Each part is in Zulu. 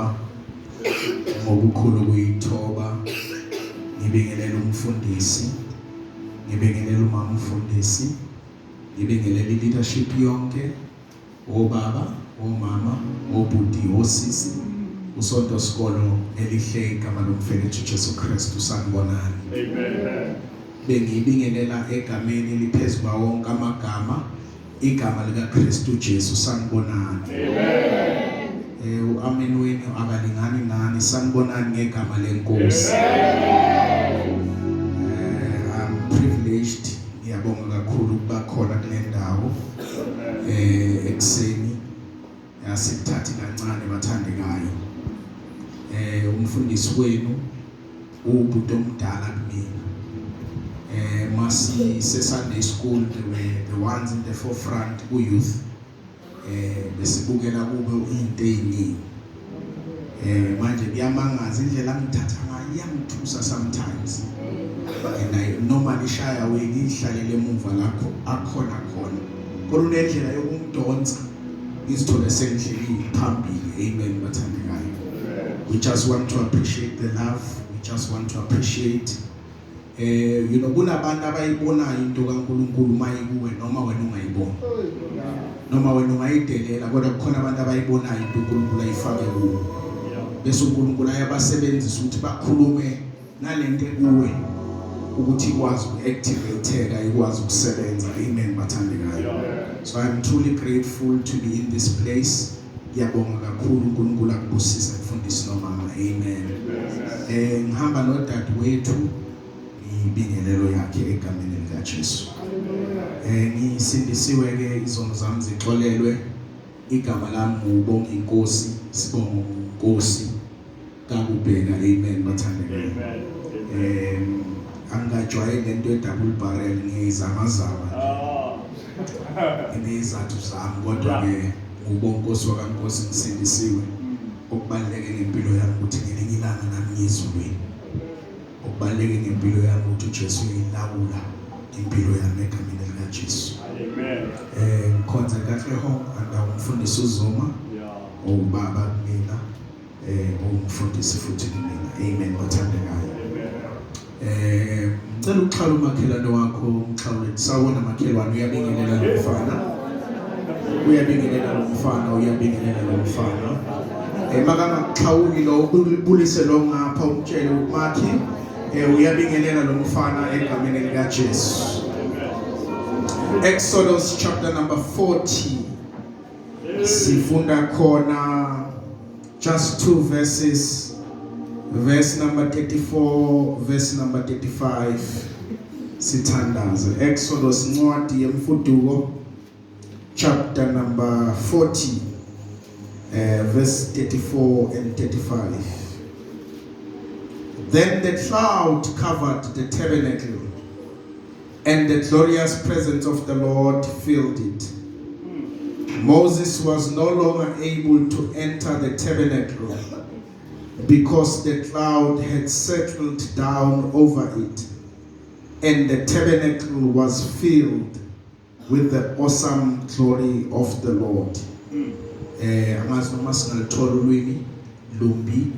ukuyithoba ngokukhulu ukuyithoba ngibingelela umfundisi ngibingelela umama umfundisi ngibingelela leadership yonke obaba omama obudi osisi usonto sikolo elihle igama lomfelethi Jesu Kristu sanibonani amen bengibingelela egameni eliphezulu wonke amagama igama lika Kristu Jesu sanibonani amen amen wenu abalingani nani sanibonani ngegama lenkosi I'm privileged ngiyabonga kakhulu ukuba khona kule ndawo ekseni yasithathi kancane bathandekayo umfundisi wenu ubudo omdala kumina masi Sunday school they were the ones in the forefront ku youth besibukela kube into eyiningi manje kuyamangaza indlela ngithatha ngayo yangithusa sometimes and I normally shy away ngihlalele emuva lakho akhona khona kodwa indlela yokumdonsa izithole sengihleli phambili amen bathandekayo we just want to appreciate the love we just want to appreciate you know kunabantu abayibonayo into kaNkuluNkulu mayikuwe noma wena ungayibona noma wena ungayidelela kodwa kukhona abantu abayibonayo into uNkulunkulu ayifake kuwe bese uNkulunkulu ayabasebenzisa ukuthi bakhulume nalento kuwe ukuthi ikwazi uku-activateka ikwazi ukusebenza amen bathandekayo so I'm truly grateful to be in this place ngiyabonga kakhulu uNkulunkulu akubusise mfundisi nomama amen ngihamba nodadewethu ibingelelo yakhe egameni lika Jesu ngisindisiwe ke izono zami zixolelwe igama lami ngubonga inkosi sibonga inkosi kakubheka amen bathandekayo angajwayele lento double barrel ngiyizamazama inezathu zami kodwa ke ngubonga inkosi wakaNkosi ngisindisiwe okubaleke ngempilo yami ukuthi ngelinye ilanga nami ngizulweni okubaleke ngempilo yami ukuthi Jesu uyilawula impilo yami egameni lika Jesu amen ngikhonza kahle ho andawumfundisi uZuma ubaba mina umfundisi futhi mina amen bathandekayo ngicela ukuxhala umakhelwane wakho umxhawule sawona makhelwane uyabingelela lomfana uyabingelela lomfana uyabingelela lomfana makangaxhawuli lo ubulise lo ngapha umtshele umakhi uyabingelela lomfana egameni lika Jesu Exodus chapter number 40 sifunda khona just two verses verse number 34 verse number 35 sithandaze Exodus ncwadi yemfuduko chapter number 40 verse 34 and 35 Then the cloud covered the tabernacle and the glorious presence of the Lord filled it. Moses was no longer able to enter the tabernacle because the cloud had settled down over it, and the tabernacle was filled with the awesome glory of the Lord. Lumbi,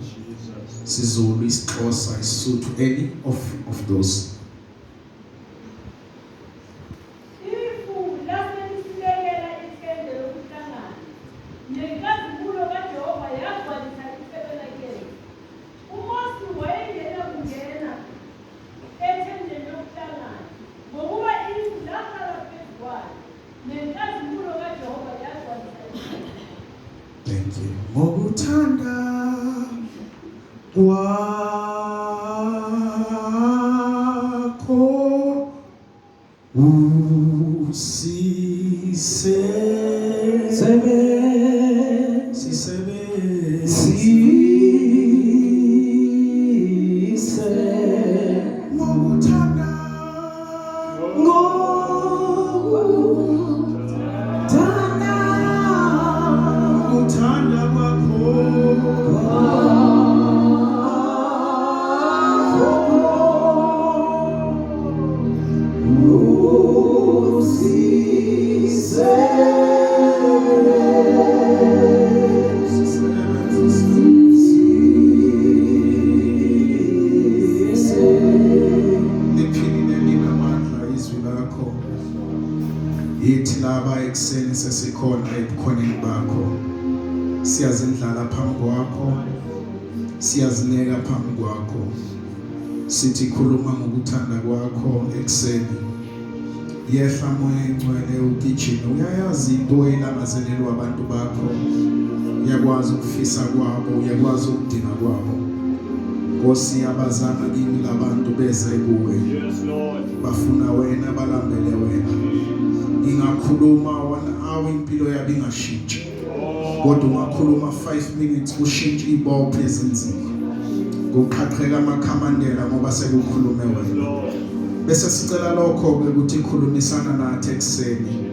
Sizulu, Xhosa, Sotho, any of those. Thank you. Moguthanda kwakho sihlala phambi kwakho, siyazinika phambi kwakho, sithi khuluma ngokuthanda kwakho ekseni. Yehla moya engcwele ugijime, uyayazi into elangazelelwa abantu bakho, uyakwazi ukufisa kwabo, uyakwazi ukudinga kwabo. Nkosi abazama kimi labantu beze kuwe, bafuna wena, balambele wena. Ingakhuluma 1 hour impilo yabo ingashintshi, kodwa ungakhuluma 5 minutes kushintshe ibopho ezinzima, kuqhaqheka amakhamandela ngoba sekukhulume wena. Bese sicela lokho-ke ukuthi khulumisana nathi ekseni,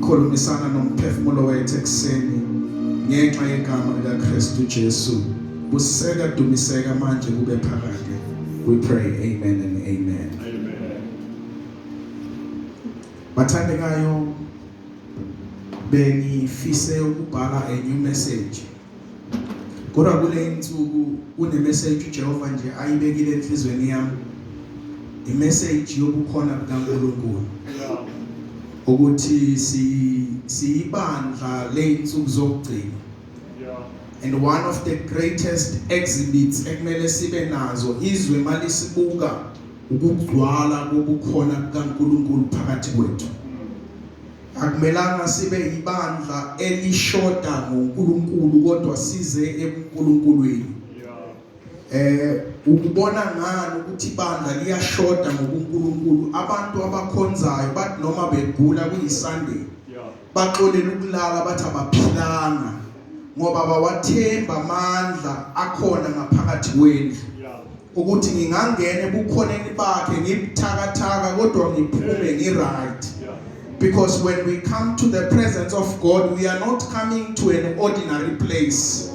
khulumisana nomphefumulo wethu ekseni ngenxa yegama likaKristu Jesu. Buseka dumiseka manje kube phakade. We pray, amen and amen. Bathandekayo, bengifise ukubhala a new message. Kodwa kule insuku une message uJehova nje ayibekile enhlizweni yami. I-message yobukhona bukaNkulunkulu. Ukuthi siyibandla leinsuku zokugcina. And one of the greatest exhibits ekumele sibe nazo izwe mali sibuka ukugcwala kobukhona bukaNkulunkulu phakathi kwethu. Akumelanga sibe ibandla elishoda ngoNkulunkulu kodwa size ebuNkulunkulweni. Ukubona ngani ukuthi ibandla liyashoda ngokuNkulunkulu, abantu abakhonzayo bathi noma begula kuyiSunday baxolela ukulala bathi abaphilanga ngoba bawathemba amandla akhona ngaphakathi kwenu, ukuthi ngingangena ebukhoneni bakhe ngibuthakathaka kodwa ngiphume ngiright. Because when we come to the presence of God, we are not coming to an ordinary place.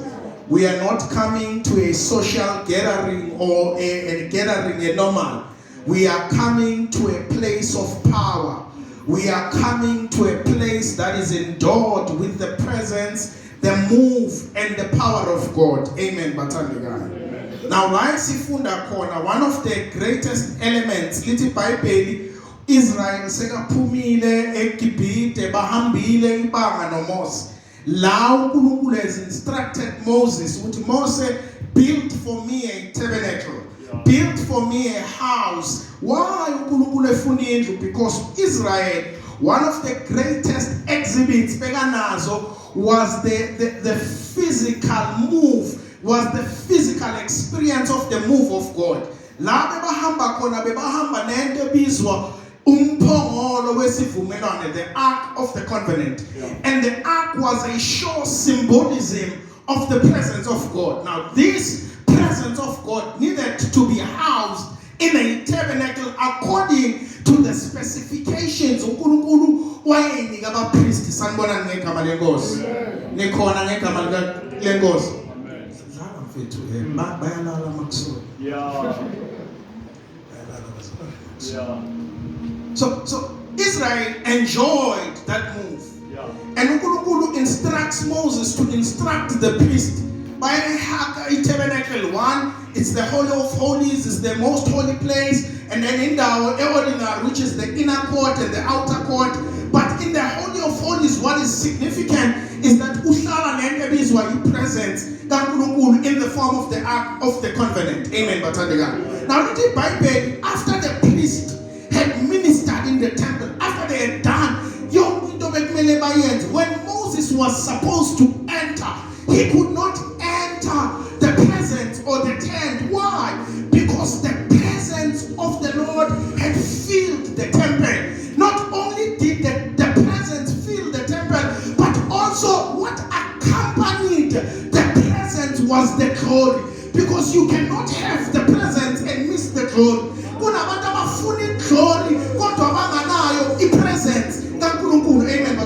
We are not coming to a social gathering or a gathering a normal. We are coming to a place of power. We are coming to a place that is endowed with the presence, the move, and the power of God. Amen. Bathandekayo. Now, like sifunda khona, one of the greatest elements, lithi iBhayibheli, Israel sekaphumile eGibhite bahambile ibanga noMose. La uNkulunkulu has instructed Moses ukuthi Moses, build for me a tabernacle, build for me a house. Why uNkulunkulu efuna indlu? Because Israel, one of the greatest exhibits bekanazo was the physical move, was the physical experience of the move of God. La bebahamba khona bebahamba nento ebizwa umphongolo wesivumelwano, the Ark of the Covenant. And the Ark was a sure symbolism of the presence of God. Now this presence of God needed to be housed in a tabernacle according to the specifications uNkulunkulu wayenika abapristi. Sanibona ngegama lenkosi, nikhona ngegama lenkosi. Dlala mfethu bayalala makusona. So Israel enjoyed that move. And uNkulunkulu instructs Moses to instruct the priest by a tabernacle. One, it's the Holy of Holies, it's the most holy place, and then in the ordinary, which is the inner court and the outer court. But in the Holy of Holies, what is significant is that uhlala nento ebizwa ipresence kaNkulunkulu in the form of the Ark of the Covenant. Amen. Bathandekayo. Now lithi iBhayibheli, after the priest had ministered in the temple, after they had done when Moses was supposed to enter, he could not enter the presence or the tent. Why? Because the presence of the Lord had filled the temple. Not only did the presence fill the temple, but also what accompanied the presence was the glory. Because you cannot have the presence and miss the glory. Kunabantu abafuna iglory kodwa banganayo ipresence kaNkulunkulu. Amen.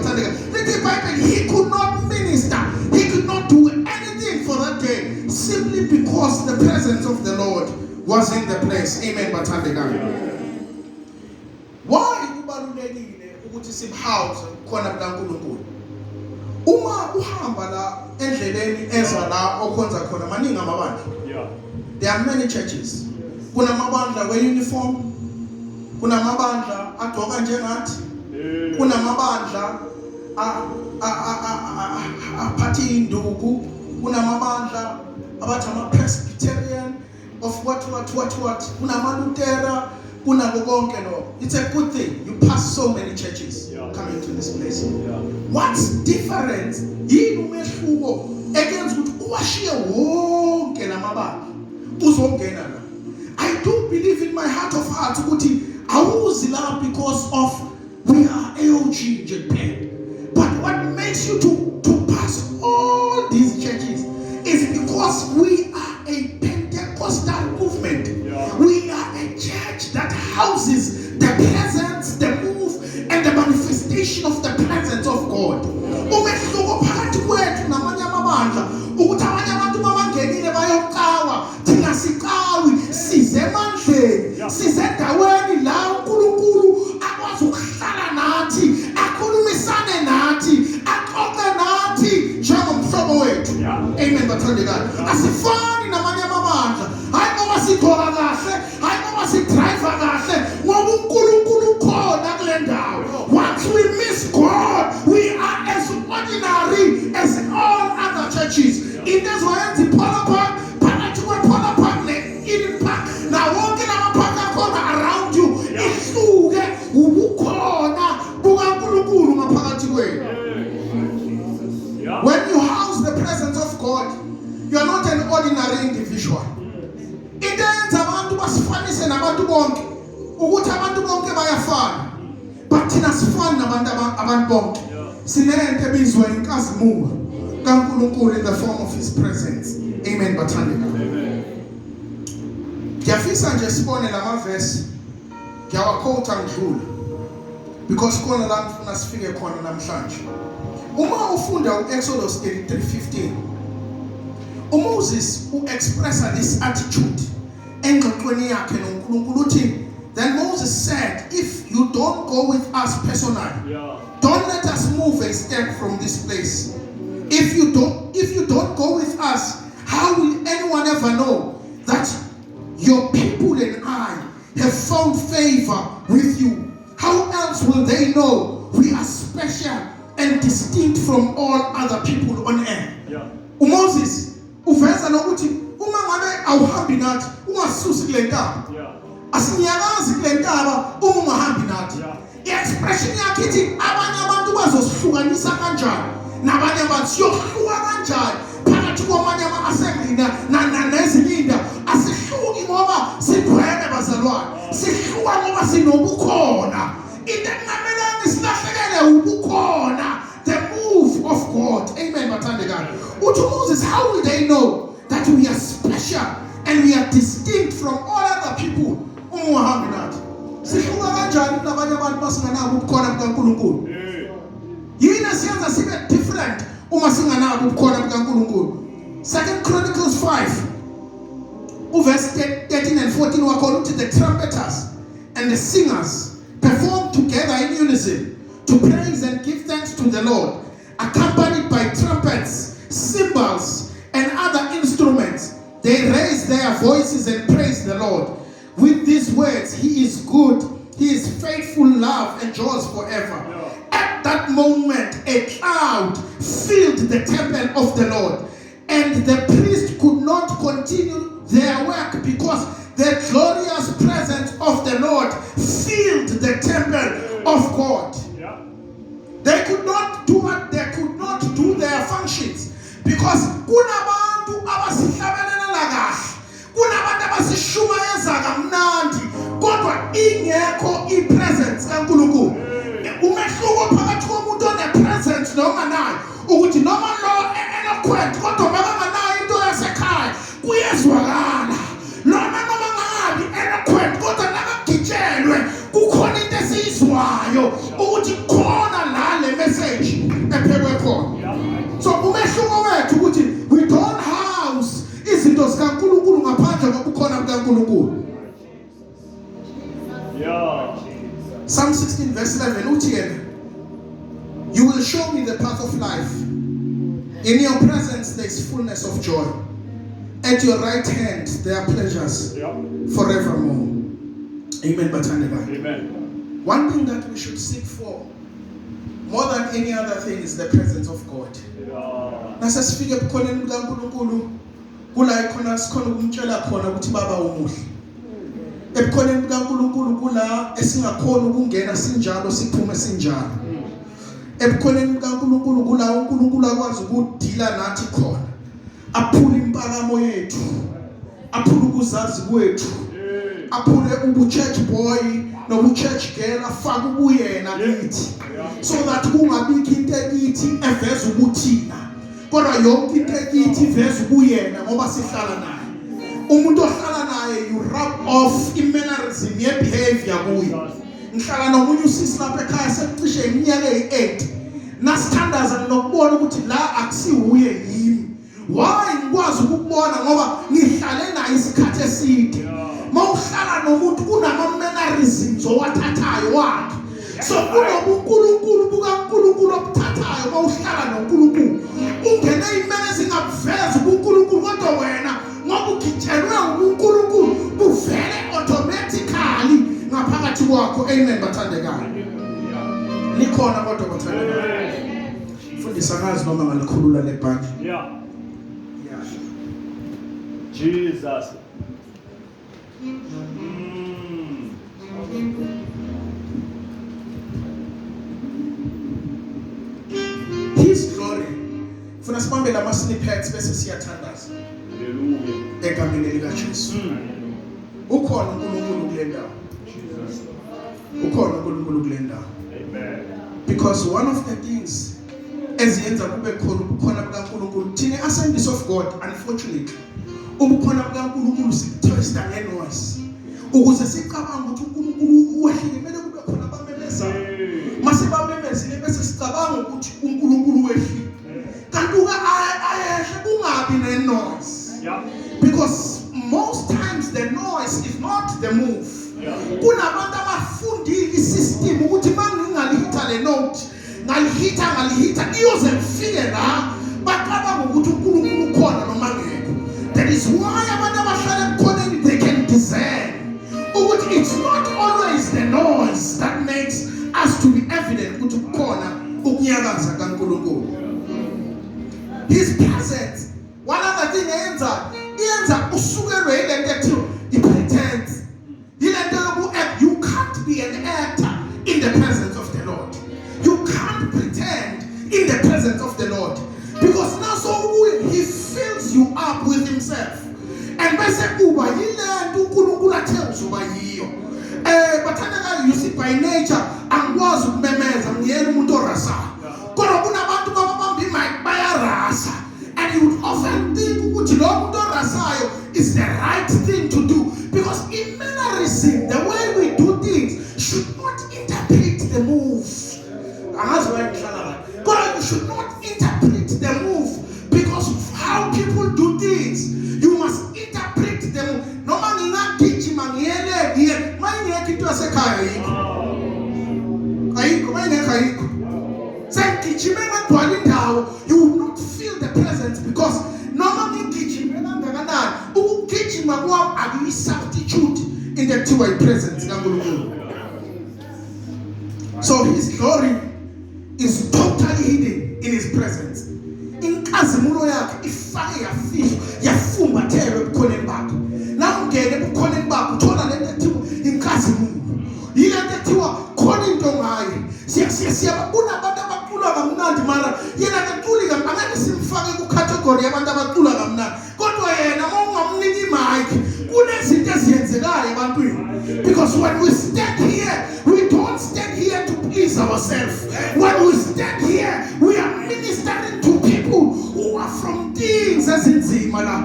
He could not minister, he could not do anything for that day simply because the presence of the Lord was in the place. Amen. Why kubalulekile ukuthi sibhouse khona kaNkulunkulu? Uma uhamba la endleleni eza la okhonza khona maningi amabandla. There are many churches. Kuna mabandla we-uniform, kuna mabandla agqoka njengathi, kuna mabandla aphathe induku, kunamabandla abathi ama-Presbyterian of what, kunama-Lutera, kunako konke lo. It's a good thing. You pass so many churches coming to this place. What's different, yini umehluko against ukuthi uwashiye wonke lamabandla uzongena la. I do believe in my heart of hearts ukuthi awuzi la because of we are AOG nje kuphela. But what makes you to pass all these churches is because we are a Pentecostal movement. We are a church that houses the presence, the move, and the manifestation of the presence of God. Umehluko phakathi kwethu namanye amabandla ukuthi abanye abantu babangenile bayoqawa, thina siqawi, size emandleni, size endaweni la uNkulunkulu akwazi ukuhlala nathi, akhulumisane nathi, axoxe nathi njengomhlobo wethu. Amen bathandekayo. Asifani namanye amabandla. Hayi ngoba sigqoka kahle, hayi ngoba sidrive kahle, ngoba uNkulunkulu ukhona kule ndawo. Once we miss God, we are as ordinary as all other churches. Into ezoyenza iPolo Park, phakathi kwePolo Park ne-Eden Park, na wonke lamapark akhona around you, ihluke ubukhona bukaNkulunkulu ngaphakathi kwenu. When you house the presence of God, you are not an ordinary individual. Into eyenza abantu basifanise nabantu bonke ukuthi abantu bonke bayafana, but thina sifani nabantu bonke. Sinento ebizwa inkazimulo kaNkulunkulu in the form of his presence. Amen bathandeka. Ngiyafisa nje sibone lama verse, ngiyawaquote ngidlule because khona la ngifuna sifike khona namhlanje. Uma ufunda uExodus 33:15, uMoses expressa this attitude engxoxweni yakhe noNkulunkulu uthi, then Moses said, if you don't go with us personally, don't let us move a step from this place. If you don't go with us, how will anyone ever know that your people and I have found favor with you? How else will they know we are special and distinct from all other people on earth? Moses uveza nokuthi uma ngabe awuhambi nathi, ungasusi kule ntaba, asinyakazi kule ntaba uma ungahambi nathi. I-expression yakhe ithi abanye abantu bazosihlukanisa kanjani nabanye abantu, siyohluka kanjani phakathi kwamanye ama-assembly nezilinda. Asihluki ngoba sidwele bazalwane, sihluka ngoba sinobukhona. Into engamelanga silahlekele ubukhona, the move of God. Amen bathandekayo. Uthi Moses, how will they know that we are special and we are distinct from all other people? Umuhambi nathi sihluka kanjani nabanye abantu basinganabo ubukhona bukaNkulunkulu? Yini siyenza sibe different uma singanabo ubukhona bukaNkulunkulu? 2 Chronicles 5 verse 13 and 14 wakhona uthi the trumpeters and the singers perform together in unison to praise and give thanks to the Lord, accompanied by trumpets, cymbals, and other instruments. They raise their voices and praise the Lord with these words, He is good, He is faithful, love endures forever. At that moment, a cloud filled the temple of the Lord, and the priest could not continue their work because the glorious presence of the Lord filled the temple of God. They could not do what they could not do their functions because kunabantu abasihlabelela kahle, kunabantu abasishumayeza kamnandi kodwa ingekho ipresence kaNkulunkulu. Umehluko phakathi komuntu onepresence noma nayo ukuthi noma lo eloquent kodwa makanganayo into yasekhaya kuyezwakala. Noma ngabi eloquent kodwa nakagitshelwe kukhona into esiyizwayo ukuthi khona la le message ephekwe khona. So umehluko wethu ukuthi we don't house izinto zikaNkulunkulu ngaphandle kobukhona bukaNkulunkulu. Psalm 16 verse 11 uthi yena, you will show me the path of life. In your presence there is fullness of joy. At your right hand there are pleasures forevermore. Amen bathandekayo. Amen. One thing that we should seek for more than any other thing is the presence of God. Nasasifike ebukhoneni bukaNkulunkulu kula ikhona sikhona ukumtshela khona ukuthi baba umuhle. Ebukhoneni bukaNkulunkulu kula esingakhona ukungena sinjalo siphume sinjalo. Ebukhoneni bukaNkulunkulu kula uNkulunkulu akwazi ukudila nathi khona. Aphule impakamo yethu. Aphule ukuzazi kwethu. Aphule ubu-church boy nobu-church girl afake ubuyena kithi. So that kungabikho into ekithi eveza ubuthina. Kodwa yonke into ekithi iveza ubuyena ngoba sihlala naye. Umuntu ohlala naye you rub off i-mannerism ye-behavior kuye. Ngihlala nomunye usisi lapha ekhaya sekucishe iminyaka eyi-8. Nasithandaza nokubona ukuthi la akusiwuye yimi. Why ngikwazi ukubona ngoba ngihlale naye isikhathi eside. Mawuhlala nomuntu kunama-mannerisms owathathayo wakhe. So kunobuNkulunkulu bukaNkulunkulu obuthathayo mawuhlala noNkulunkulu. Ungene iy'mene zingavezi ubuNkulunkulu kodwa wena ngoba ugitshelwe ubuNkulunkulu buvele automatically ngaphakathi kwakho. Amen bathandekayo. Likhona kodwa bathandekayo. Fundisa ngazi noma ngalikhulula le bhandi. Yeah. Jesus. His glory. Funa sibambe lama snippets bese siyathandaza. Hallelujah. Egameni likaJesu. Ukhona uNkulunkulu kule ndawo. Ukhona uNkulunkulu kule ndawo. Amen. Because one of the things eziyenza kube khona ubukhona bukaNkulunkulu thina Assemblies of God, unfortunately ubukhona bukaNkulunkulu sikuthesta ngenoise ukuze sicabanga ukuthi uNkulunkulu wehlile kumele kube khona abamemeza. Mase bamemezile bese sicabanga ukuthi uNkulunkulu wehlile. Kanti ayehle kungabi nenoise. Because most times the noise is not the move. Kunabantu abafundile isystem ukuthi mangingalitha le note ngalihita iyoze kufike la baqabanga ukuthi uNkulunkulu ukhona noma ngekho. That is why abantu abahlala ebukhoneni they can discern ukuthi it's not always the noise that makes us to be evident ukuthi kukhona ukunyakaza kaNkulunkulu. His presence, one other thing yenza usukelwe ilento ethiwa i-pretense. Ilento yoku-act. You can't be an actor in the presence of the Lord. You can't pretend in the presence of the Lord. Because now so he fills you up with himself. And bese kuba yilento uNkulunkulu athe uzoba yiyo. Bathandekayo, you see by nature angikwazi ukumemeza ngiyena umuntu orasayo. Kodwa kunabantu babamba imic bayarasa. And you would often think ukuthi lo muntu orasayo is the right thing to do. Because in mannerism, the way we do things should not interpret the move. God, you should not interpret the move because of how people do things. You must interpret the move. No man in that kitchen, man, here, my neck to a second. You will not feel the presence because normally kitchen, you substitute in the two-way presence. So his glory is totally hidden in his presence. Inkazimulo yakhe ifake yafumbathelwe ebukhoneni bakho. Na ungene ebukhoneni bakho uthola lento ethiwa inkazimulo. Yilento ethiwa khona into ngaye. Siyababona abantu abacula kamnandi mara yena akaculi angeke simfake ku-category yabantu abacula kamnandi. Kodwa yena mawungamnika i-mic kunezinto eziyenzekayo ebantwini. Because when we stand here, we don't stand here to please ourselves. When we stand here, we are ministering to people who are from things ezinzima la.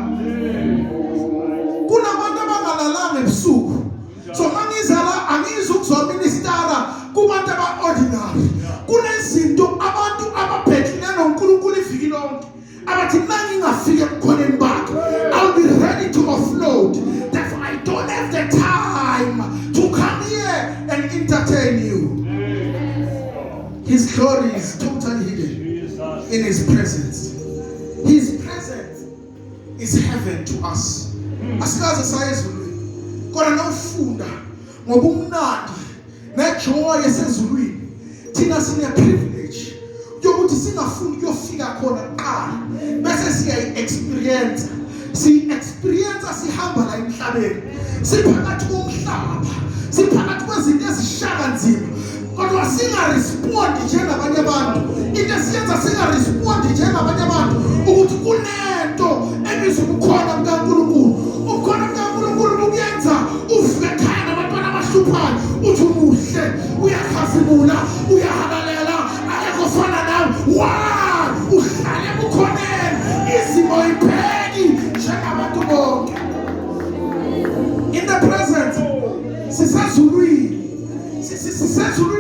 Kunabantu abangalalanga ebusuku. So mangizala angizukuzoministera kubantu aba-ordinary. Kunezinto abantu ababhekile noNkulunkulu iviki lonke. Abathi mangingafika ebukhoneni bakho, I'll be ready to offload. Therefore, I don't have the time to come here and entertain you. His glory is totally hidden in his presence. His presence is heaven to us. Asikaze saye ezulwini. Kodwa nawufunda ngobumnandi nejoy esezulwini. Thina sine privilege yokuthi singafuni kuyofika khona kuqala bese siya-experience sihamba la emhlabeni siphakathi komhlaba siphakathi kwezinto ezishaka nzima kodwa singarespondi njengabanye abantu into esiyenza singarespondi njengabanye abantu ukuthi kunento ebizwa ubukhona bukaNkulunkulu ubukhona bukaNkulunkulu bukuyenza uvuke ekhaya nabantwana abahluphayo uthi umuhle uyakhazimula uyahalalela akekho fana nawe uhlale bukhoneni izimo ipheki njengabantu bonke in the present sisezulwini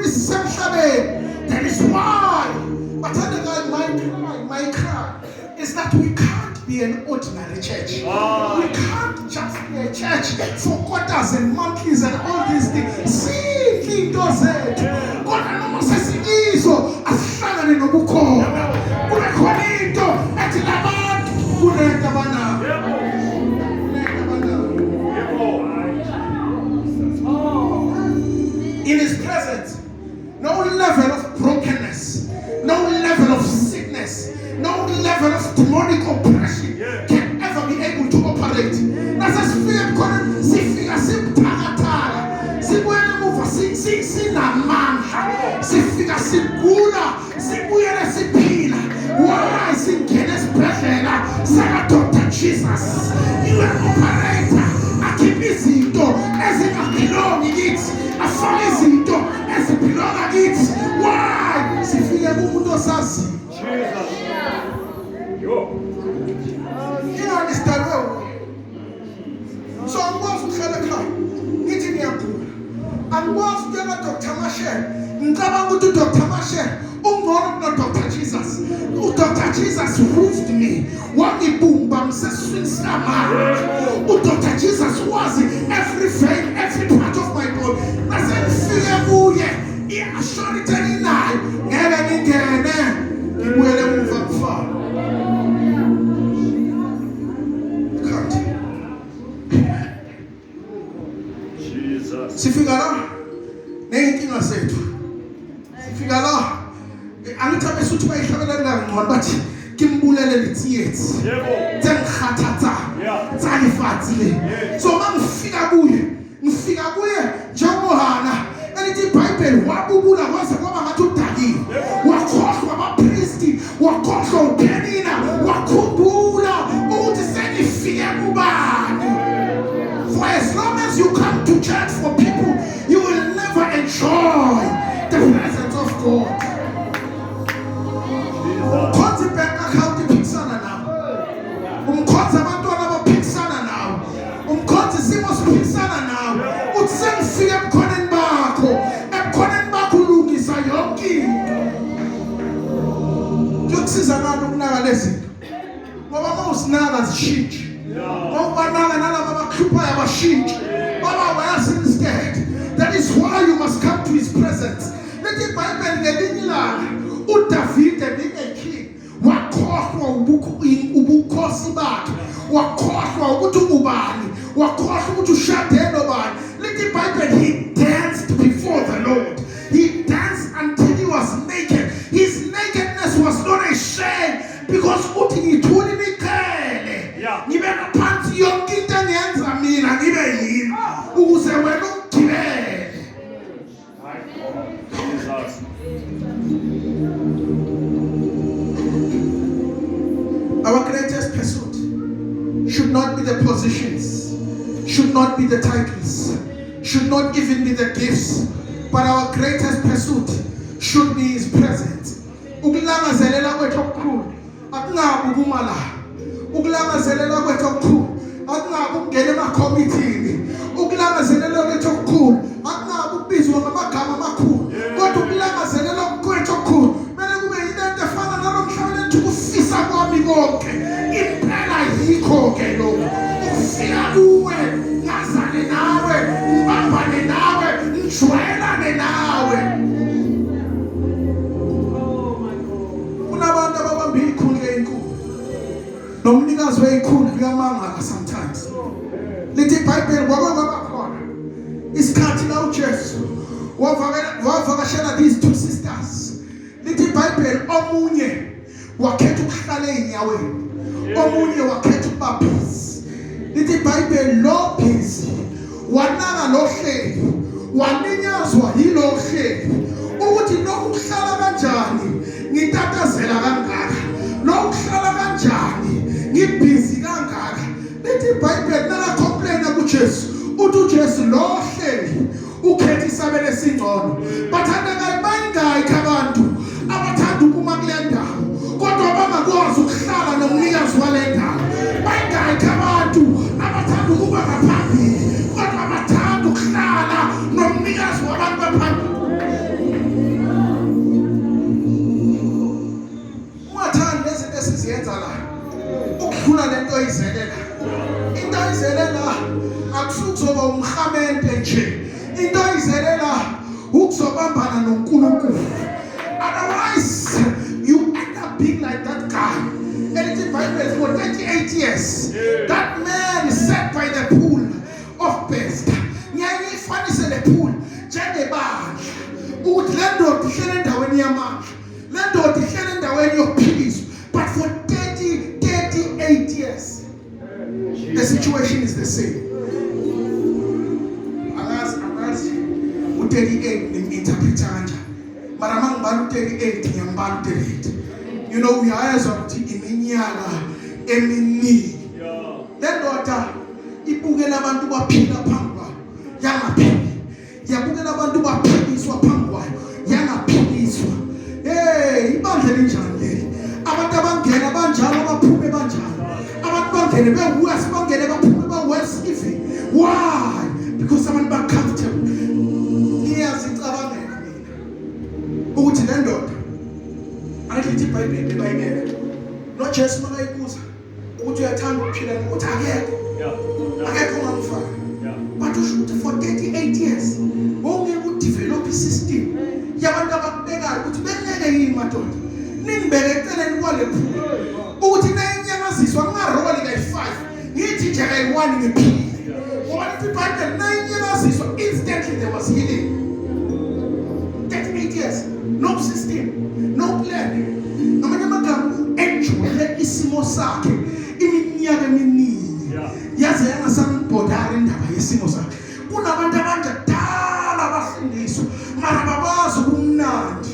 sisemhlabeni. That is why my cry is that we can't be an ordinary church. We can't just be a church for quarters and monthlies and all these things. See those kodwa noma sesikizo asihlangane nobukhona kunekhona into ethi labantu kunento abanayo. In his presence, no level of brokenness, no level of sickness, no level of demonic oppression can ever be able to operate. Sifika simthakathaka, sibuyele emuva sinamandla, sifika sigula, sibuyele siphila. Why singena esibhedlela saka-Dr. Jesus? You are operator, akhipha izinto ezingaphilongi kithi, afake izinto eziphilonga kithi. Why sifike kumuntu osazi? You understand well? So angikwazi ukuhlala ekhaya ngithi ngiyagula, angikwazi ukuya ka-Dr. Mashele ngicabanga ukuthi uDr. Mashele ungcono kuno-Dr. Jesus. uDr. Jesus proved me wangibumba ngisesiswini sikamama. uDr. Jesus wazi every vein, every part of my body. Nase ngifike kuye i-assurity enginayo ngeke ngingene ngibuyele emuva kufana. Sifika la neyinkinga zethu, sifika la angithabe suthi bayihlabelana ngcono bathi kimbulele lithiyethi tengikhathatha tsalifatsile. So mangifika kuye njengoHana elithi iBhayibheli wabubula kwaze kwaba ngathi udakile, wakhohlwa abapristi, wakhohlwa uPenina, wakhumbula ukuthi sengifike kubani. For as long as you come to church for people, you will never enjoy the presence of God. Umkhonza bank account iphikisana nawe, umkhonza abantwana abaphikisana nawe, umkhonza isimo siphikisana nawe. Uthi sengifike ebukhoneni bakho ulungisa yonke into. Kuyokusiza abantu ukunaka lezi zinto ngoba uma usinaka zishintshe. That is why you must come to his presence. Let the Bible ngelinye ilanga uDavide being a king wakhohlwa ubukhosi bakhe, wakhohlwa ukuthi ubani, wakhohlwa ukuthi ushade nobani. Let the Bible, he danced before the Lord. He danced until he was naked. His nakedness was not a shame because uthi ngithule nikhele ngibeka phansi yonke into engenza mina ngibe yini ukuze wena ungigibele. Our greatest pursuit should not be the positions, should not be the titles, should not even be the gifts, but our greatest pursuit should be his presence. Ukulangazelela kwethu okukhulu akungabi ukumala, ukulangazelela kwethu okukhulu akungabi ukungena emakomitini, ukulangazelela kwethu okukhulu akungabi ukubizwa ngamagama amakhulu, kodwa ukulangazelela kwethu okukhulu kumele kube yinto efana nalomhlabeni ethi ukufisa kwami konke impela yikho-ke lokhu ukufika kuwe ngazane nawe, ngibambane nawe, ngijwayelane nawe. Kunabantu ababamba ikhulu enkulu nomnikazi weyikhulu kuyamangala sometimes. Lithi iBhayibheli kwabakhona isikhathi la uJesu wavakashela these two sisters. Lithi iBhayibheli omunye wakhetha ukuhlala einyaweni, omunye wakhetha ukuba busy. Lithi iBhayibheli lo busy wanaka lo hleli, waninyazwa yilo hleli ukuthi nokuhlala kanjani ngitatazela kangaka, nokuhlala kanjani ngibhizi kangaka. Lithi iBhayibheli naka complain kuJesu, uthi uJesu lo hleli ukhetha isabelo esingcono. Bathandekayo bayingaki abantu abathanda ukuma kule ndawo kodwa bangakwazi ukuhlala nomnikazi wale ndawo? Bayingaki abantu abathanda ukuba ngaphambili kodwa bathanda ukuhlala nomnikazi wabantu baphambili? Ungathandi lezinto esiziyenza la ukudlula lento oyizelela. Into oyizelela akusukuzoba umhamente nje, into oyizelela ukuzobambana noNkulunkulu. Otherwise you end up being like that guy. And it's in Bible for 38 years. That man sat by the pool of Bethesda. Ngiyaye ifanise le pool njengebandla ukuthi le ndoda ihlele endaweni yamandla, le ndoda ihlele endaweni yokuphiliswa. But for 38 years the situation is the same. Angazi u38 ngi-interpreta kanjani, mara mangibala u38 ngiyambala u38. You know, uyayezwa ukuthi iminyaka eminingi le ndoda ibukela abantu baphila phambi kwayo yangaphili, yabukela abantu baphiliswa phambi kwayo yangaphiliswa. Ibandla linjani leli? Abantu abangena banjalo baphume banjalo, abantu bangene bewuwesi bangene baphume bawesi even. Why? Because abantu ba-comfortable. Ngiyazicabangela mina ukuthi le ndoda angithi iBhayibheli bayibeka noJesu makayibuza ukuthi uyathanda ukuphila ukuthi akekho ongamfaka. But usho ukuthi for 38 years wonke udevelop isystem yabantu abakubekayo ukuthi beneke yini madoda ningibeke eceleni kwale phula ukuthi nayinyamaziswa kungaroli kayi5 ngithi nje kayi1 ngiphile. Ngoba lithi iBhayibheli nayinyamaziswa instantly there was healing. 38 years no system, no plan. Ngamanye amagama enjoy isimo sakhe iminyaka eminingi yaze yangasambhodari indaba yesimo sakhe. Kunabantu abadala abafundiswa mara babazi ubumnandi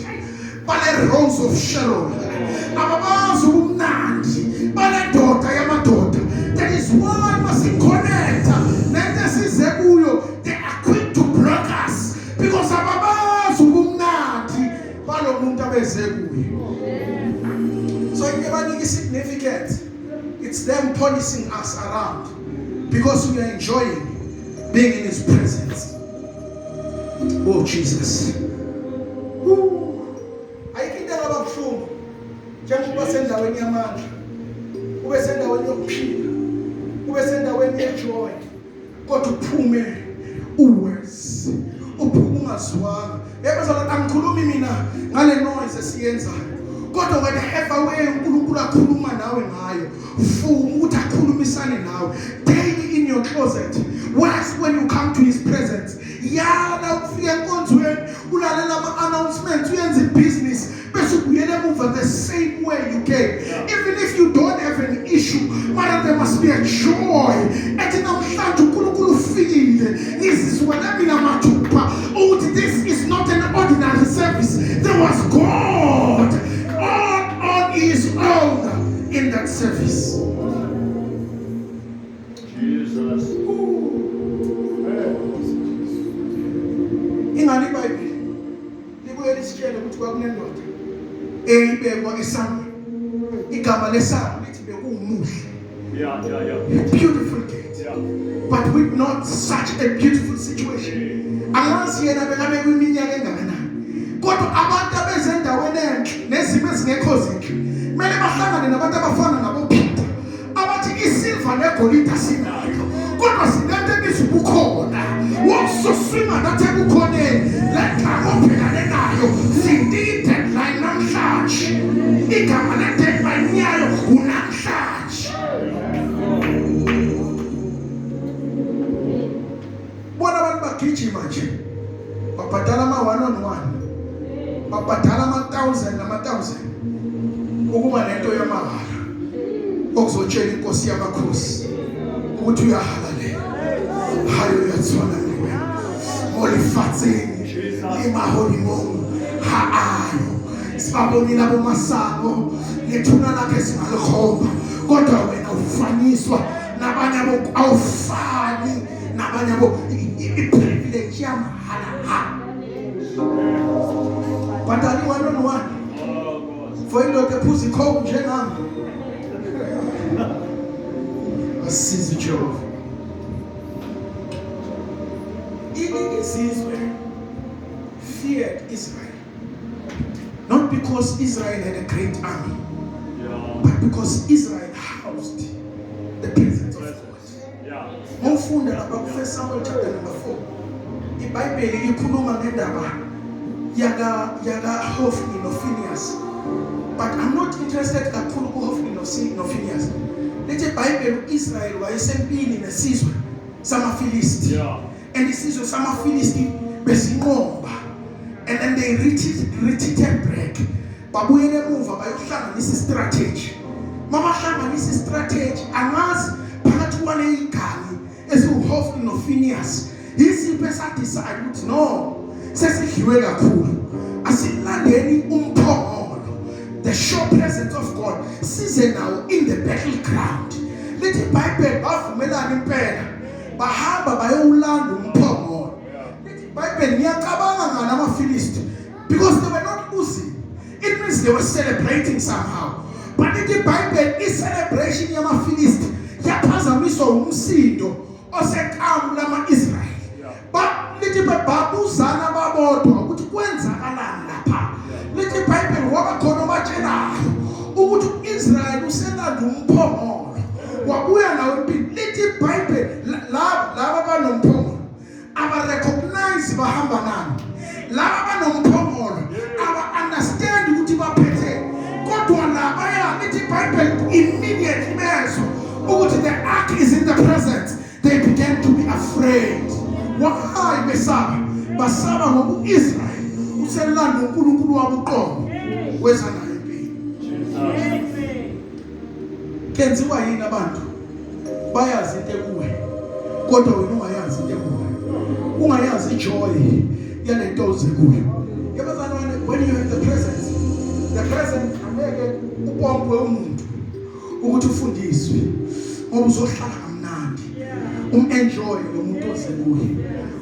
bale Rose of Sharon, ababazi ubumnandi bale ndoda yamadoda. That is why masikhonektha nento esize kuyo they are quick to block us because ababazi ubumnandi balo muntu abeze kuyo. So it is significant. It's them policing us around because we are enjoying being in His presence. Oh Jesus. Ayikindela ababuhlungu njengoba sendaweni yamandla, ube sendaweni yokuphila, ube sendaweni yejoy, kodwa uphume uwes, uphume ungazwanga. Yebo angikhulumi mina ngale noise esiyenzayo. Kodwa whatever way uNkulunkulu akhuluma nawe ngayo, funa ukuthi akhulumisane nawe daily in your closet. When you come to His presence, yala ukufika enkonzweni ulalela ama-announcements uyenze business bese ubuyele emuva the same way you came. Even if you don't have an issue, but there must be a joy. Ethi namhlanje uNkulunkulu ufikile ngizizwa nami namathupha ukuthi this is not an ordinary service. There was God on His own in that service. Jesus. Ingani iBhayibheli libuye lisitshele ukuthi kwakunendoda eyibekwa eSamuel. Igama leSamuel lithi bekuwumuhle. Beautiful gate. But with not such a beautiful situation. Angazi yena bekabe kwiminyaka engakanani. Kodwa abantu abezendaweni enhle nezimo ezingekho zinhle kumele bahlangane nabantu abafana nabo Peter. Abathi isilva negolide asinayo, kodwa sinento ebizubukhona. Wokusosima nathi ebukhoneni la ngakubhekane nayo sidide deadline namhlanje. Igama le deadline yayo unamhlanje. Bona abantu bagijima nje babhadala ama 1 on 1, babhadala ama 1000 nama 1000. utshela inkosi yamakhosi ukuthi uyahalalela hayo yathona mina olifatseni limaholimongo haayo sibabonile abomasango nethuna lakhe singalikhomba kodwa wena ufaniswa nabanye abo awufani nabanye abo iprivilege yamahala but anyone on one for indoda ephuza ikhobu njengami asize Jehova isizwe feared Israel not because Israel had a great army but because Israel housed the presence of God. Mufunda lapha ku 1 Samuel chapter number 4 iBhayibheli ikhuluma ngendaba yaka Hofni no Phinehas, but I'm not interested kakhulu ku Hofni no Phinehas. Lethe iBhayibheli Israel wayesempini nesizwe samaFilisti and isizwe samaFilisti besinqoba and then they retreated back babuyele emuva bayohlanganisa istrategy mama hlanganisa istrategy angazi phakathi kwale igani eziuHofni no Phinehas isiphe sadecide ukuthi no sesidliwe kakhulu asilandeni umphongolo the sure presence of God size now in the battleground lithi iBhayibheli bavumelana impela bahamba bayowulanda umphongolo lithi iBhayibheli ngiyacabanga ngana amaFilisti because they were not losing. It means they were celebrating somehow. But in the Bible, is celebration yamaFilisti yaphazamiswa umsindo osekamu lama Israel. But lithi babuzana babodwa ukuthi kwenzakalani lapha. Lithi iBhayibheli waba khona obatshelayo ukuthi uIsrael uselanda umphongolo. Wabuya nawo impilo. Lithi iBhayibheli laba banomphongolo aba recognize bahamba nani. Laba banomphongolo aba understand ukuthi baphethe kodwa laba ya lithi iBhayibheli immediately bezwe ukuthi the ark is in the presence they began to be afraid. Why basaba ngoba uIsrael uselanda uNkulunkulu wabo uqobo weza nayo impilo. Kenziwa yini abantu bayazi into ekuwe kodwa wena ungayazi into ekuwe ungayazi ijoy yalento zekuyo yabazalwane when you have the present angeke upompwe umuntu ukuthi ufundiswe ngoba uzohlala kamnandi enjoy lo muntu ozekuye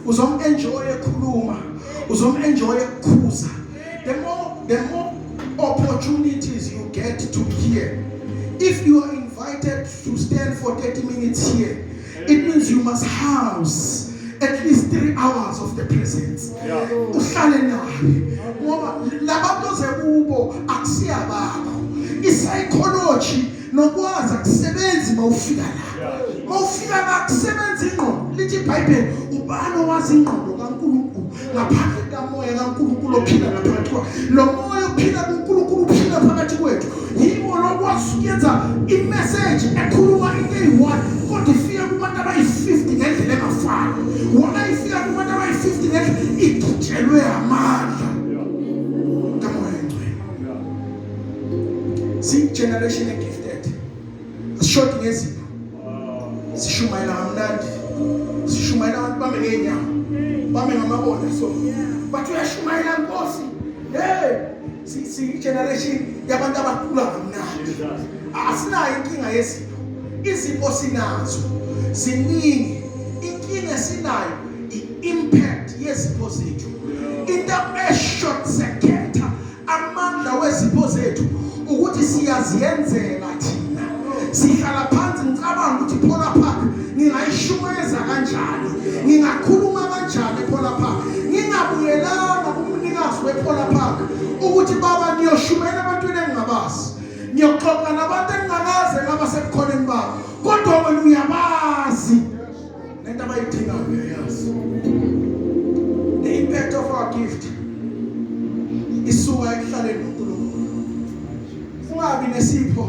uzomenjoy ekhuluma uzomenjoy ekukhuza the more opportunities you get to hear. If you are invited to stand for 30 minutes here, it means you must house at least 3 hours of the presence. Uhlale naye ngoba labantu zekubo akusiyabakho psychology nokwazi akusebenzi mawufika la mawufika la kusebenza ingqondo lithi iBhayibheli ubani owazi ingqondo kaNkulunkulu ngaphandle kamoya kaNkulunkulu ophila ngaphakathi kwakhe lo moya ophila kuNkulunkulu uphila phakathi kwethu yibo lokwazi ukuyenza imessage ekhuluma into eyi-1 kodwa ifika kubantu abayi-50 ngendlela engafani wona ifika kubantu abayi-50 ngendlela igitshelwe amandla kamoya engcwele. See generation gifted short ngezipho sishumayela kamnandi sishumayela abantu bame ngeenyawo bame ngamabona so bathi uyashumayela Nkosi si generation yabantu abakhula kamnandi asinayo inkinga yezipho izipho sinazo ziningi inkinga sinayo i-impact yezipho zethu into eshort second amandla wezipho zethu ukuthi siyaziyenzela thina sihlala phansi ngicabanga ukuthi Polar Park ngingayishumeza kanjani ngingakhuluma kanjani ePolar Park ngingabuyelanga kumnikazi wePolar Park ukuthi baba niyoshumela abantwana engingabazi niyoxoxa nabantu engingakaze ngaba sebukhoneni babo kodwa wena uyabazi lento abayidingayo uyayazi. The impact of our gift isuka ekuhlaleni noNkulunkulu. Ungabi nesipho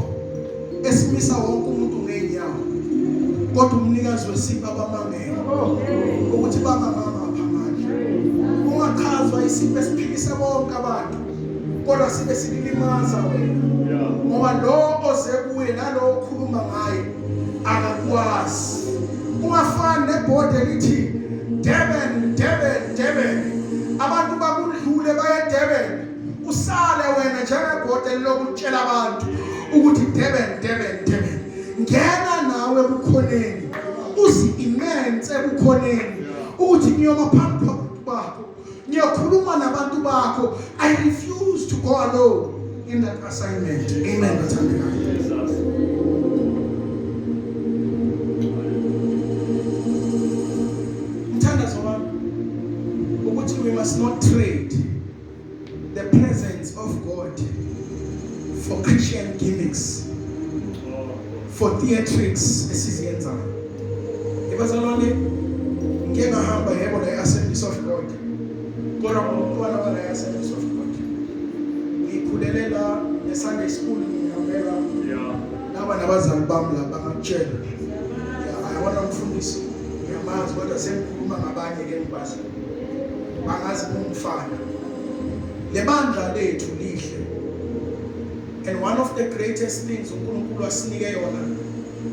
esimisa wonke umuntu ngeenyawo kodwa umnikazi wesipho abamamele ukuthi bamamama phamanje ungakhazwa isipho esiphilisa bonke abantu kodwa sibe sililimaza wena ngoba lo oze kuye nalo okhuluma ngaye akakwazi. Ungafani nebhodi elithi Durban, Durban, Durban. Abantu bakudlule baye Durban. Usale wena njengebhodi elokutshela abantu ukuthi Durban, Durban, Durban. Ngena nawe bukhoneni. Uzi-immense bukhoneni. Ukuthi ngiyoma phambi bakho. Ngiyokhuluma nabantu bakho. I refuse to go alone in that assignment. Amen. We must not trade the presence of God for Christian gimmicks, for theatrics. Esiziyenzayo. Ibazalwane ngeke ngahamba yebo la Assemblies of God. Kodwa umntwana wala Assemblies of God. Ngikhulelela eSunday school ngihambela. Laba nabazali bami la bangakutshela. Ayabona umfundisi ngiyamazi kodwa sengikhuluma ngabanye ke ngibazi. Bangazi kumfana. Le bandla lethu lihle. And one of the greatest things uNkulunkulu asinike yona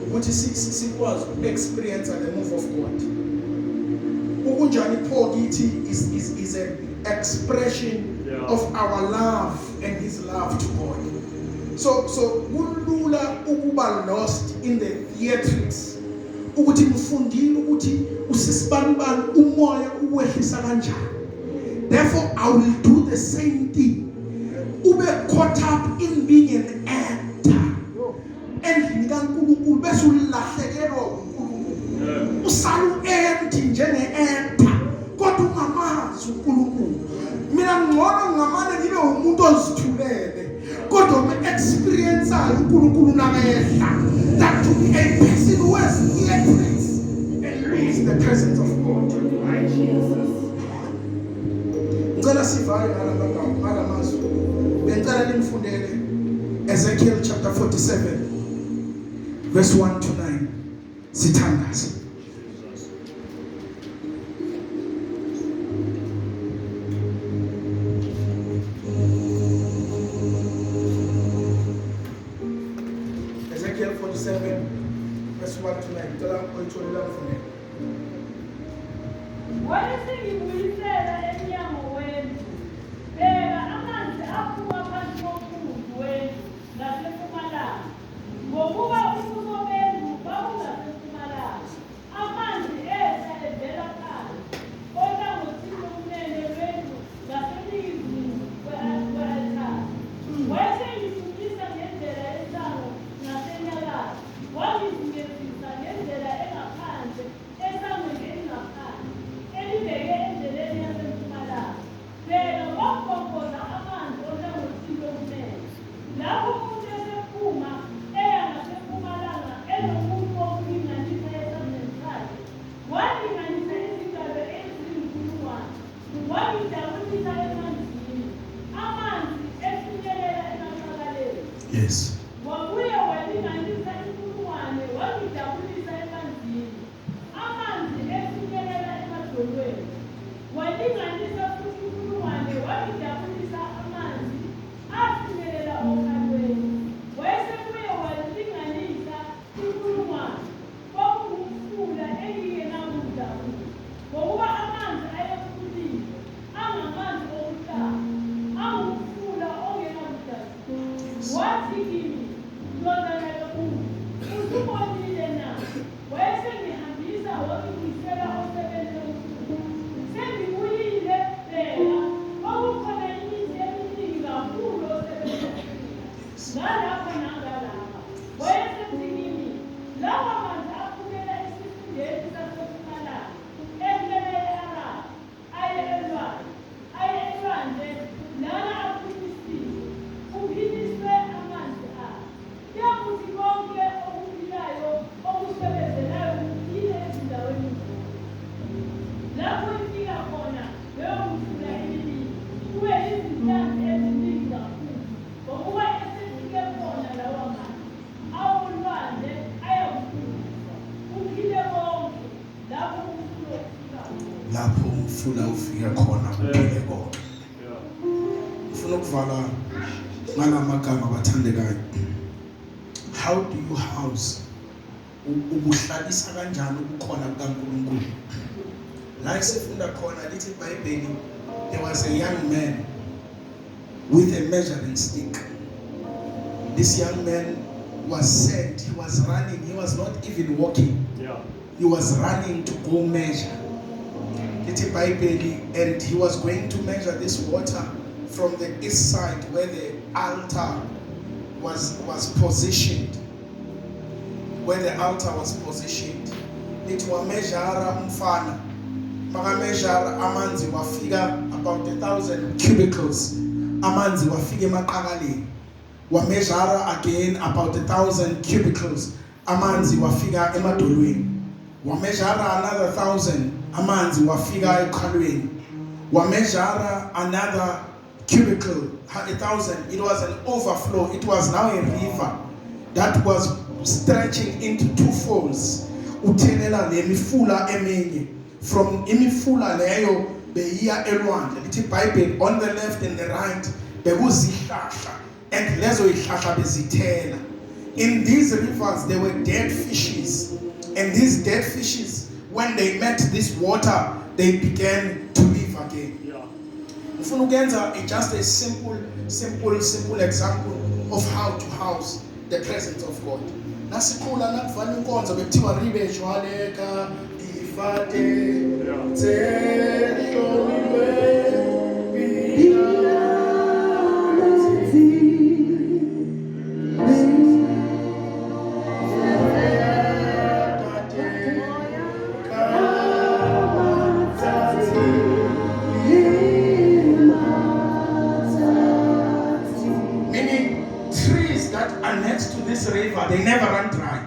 ukuthi sikwazi uku-experience the move of God. Ukunjani pho kithi is an expression of our love and his love to God. So kulula ukuba lost in the theatrics. Ukuthi mfundile ukuthi usisibanibani umoya ukwehlisa kanjani. Therefore, I will do the same thing. Ube caught up in being an actor. And ngikaNkulunkulu bese ulahlekelwa uNkulunkulu. Usalu empty njenge-actor. Kodwa ungamazi uNkulunkulu. Mina ngcono ngamane ngibe umuntu ozithulele. Kodwa ume-experience uNkulunkulu namehla. That to be a person who has theatrics and reads the presence of God. My Jesus. Ngicela sivale ngalamazwi. Bengicela nimfundele Ezekiel chapter 47 verse 1 to 9. Sithandaze. Ezekiel 47 verse 1 to 9. Ngicela uyitholela mfundele. Wayesengibuyisela emnyango wendlu, bheka amanzi aphuma phansi komkhumbi wendlu ngasempumalanga, ngokuba ubuso bendlu babungasempumalanga. Amanzi eza evela phansi ohlangothini lokunene lwendlu ngaseningizimu kwe-alithari. Wayesengifundisa ngendlela yesango ngasenyakatho, wangizungezisa ngendlela engaphandle esangweni elingaphandle elibheke endleleni yasempumalanga. Bheka wagobhoza amanzi ohlangothini lokunene. Lapho umuntu esephuma eya ngasempumalanga enomuntu wokulinganisa esandleni sakhe, walinganisa izigaba eziyi-1,000. Wangijabulisa emanzini, amanzi efinyelela emaqakaleni. Yes. Wabuye walinganisa 1,000, wangijabulisa emanzini, amanzi efinyelela emadolweni. Walinganisa futhi 1,000, wangijabulisa amanzi afinyelela okhalweni. Wayesebuye walinganisa 1,000, kwakungumfula engingenamudlavuza, ngokuba amanzi ayephulile, angamanzi okuhlala, angumfula ongenamudlavuza. Wathi kimi, ndodana yomuntu, usubonile na? Wayesengihambisa wangibuyisela osebenze umfula. Sengibuyile, bheka, kwakukhona imithi eminingi kakhulu osebenza kuyo. Ngalapha nangalapha. Wayesethi kimi, lawa manzi aphumela esifundeni sasempumalanga, endlela ye-Arabha, aye elwandle, lana aphumisiwe, kuphiliswe amanzi ayo. Kuyakuthi konke okuphilayo okusebenzelayo kuphile ezindaweni zonke. Lapho ifika khona leyo mfula eminingi, kube izinhlanzi eziningi kakhulu, ngokuba esefike khona lawa manzi awolwandle ayakuphilisa. Kuphile konke lapho umfula ufika khona. Lapho umfula ufika khona kuphile konke. Ufuna ukuvala ngalamagama abathandekayo. how do you house? Ubuhlalisa kanjani ukukhona kukaNkulunkulu? La sifunda khona lithi iBhayibheli, there was a young man with a measuring stick. This young man was sent, he was running, he was not even walking. Yeah. He was running to go measure. Lithi iBhayibheli, and he was going to measure this water from the east side where the altar was positioned. Where the altar was positioned. Lithi wamejara umfana. Makamejara amanzi wafika about 1,000 cubicles. Amanzi wafika emaqakaleni. Wamejara again about 1,000 cubicles. Amanzi wafika emadolweni. Wamejara another 1,000. Amanzi wafika ekhalweni. Wamejara another cubicle, 1,000. It was an overflow. It was now a river that was stretching into two folds. Uthelela lemifula eminye. From imifula leyo beyiya elwandle. Lithi iBhayibheli, on the left and the right bekuzihlahla, and lezo ihlahla bezithela. In these rivers there were dead fishes, and these dead fishes, when they met this water, they began to live again. Ufuna ukuyenza just a simple example of how to house the presence of God. Nasikhula nakuvana inkonzo bekuthiwa ribe jwaleka ifate river, they never run dry.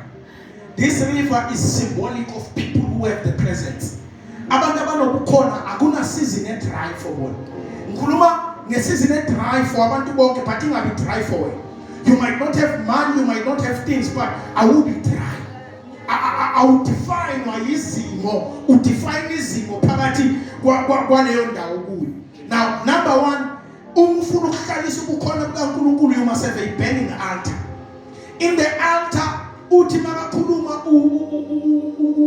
This river is symbolic of people who have the presence. Abantu abanobukhona akuna season e dry for bona. Ngikhuluma nge-season e dry for abantu bonke, but ingabi dry for wena. You might not have money, you might not have things, but I will be dry. I will define izimo, udefine izimo phakathi kwaleyo ndawo kuyo. Now, number one, ufuna ukuhlalisa ubukhona bukaNkulunkulu, you must have a burning altar. In the altar, uthi makakhuluma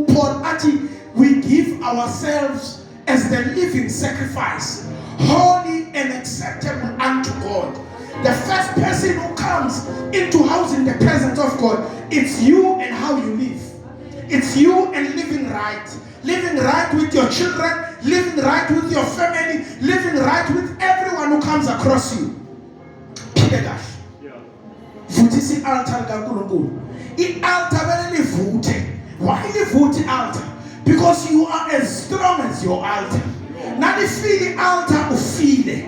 Paul athi, we give ourselves as the living sacrifice, holy and acceptable unto God. The first person who comes into housing the presence of God, it's you and how you live. It's you and living right with your children, living right with your family, living right with everyone who comes across you. Vutisi altar kaNkulunkulu. I-altar vele livuthe. Why livuthe altar? Because you are as strong as your altar. Nalifile altar ufile.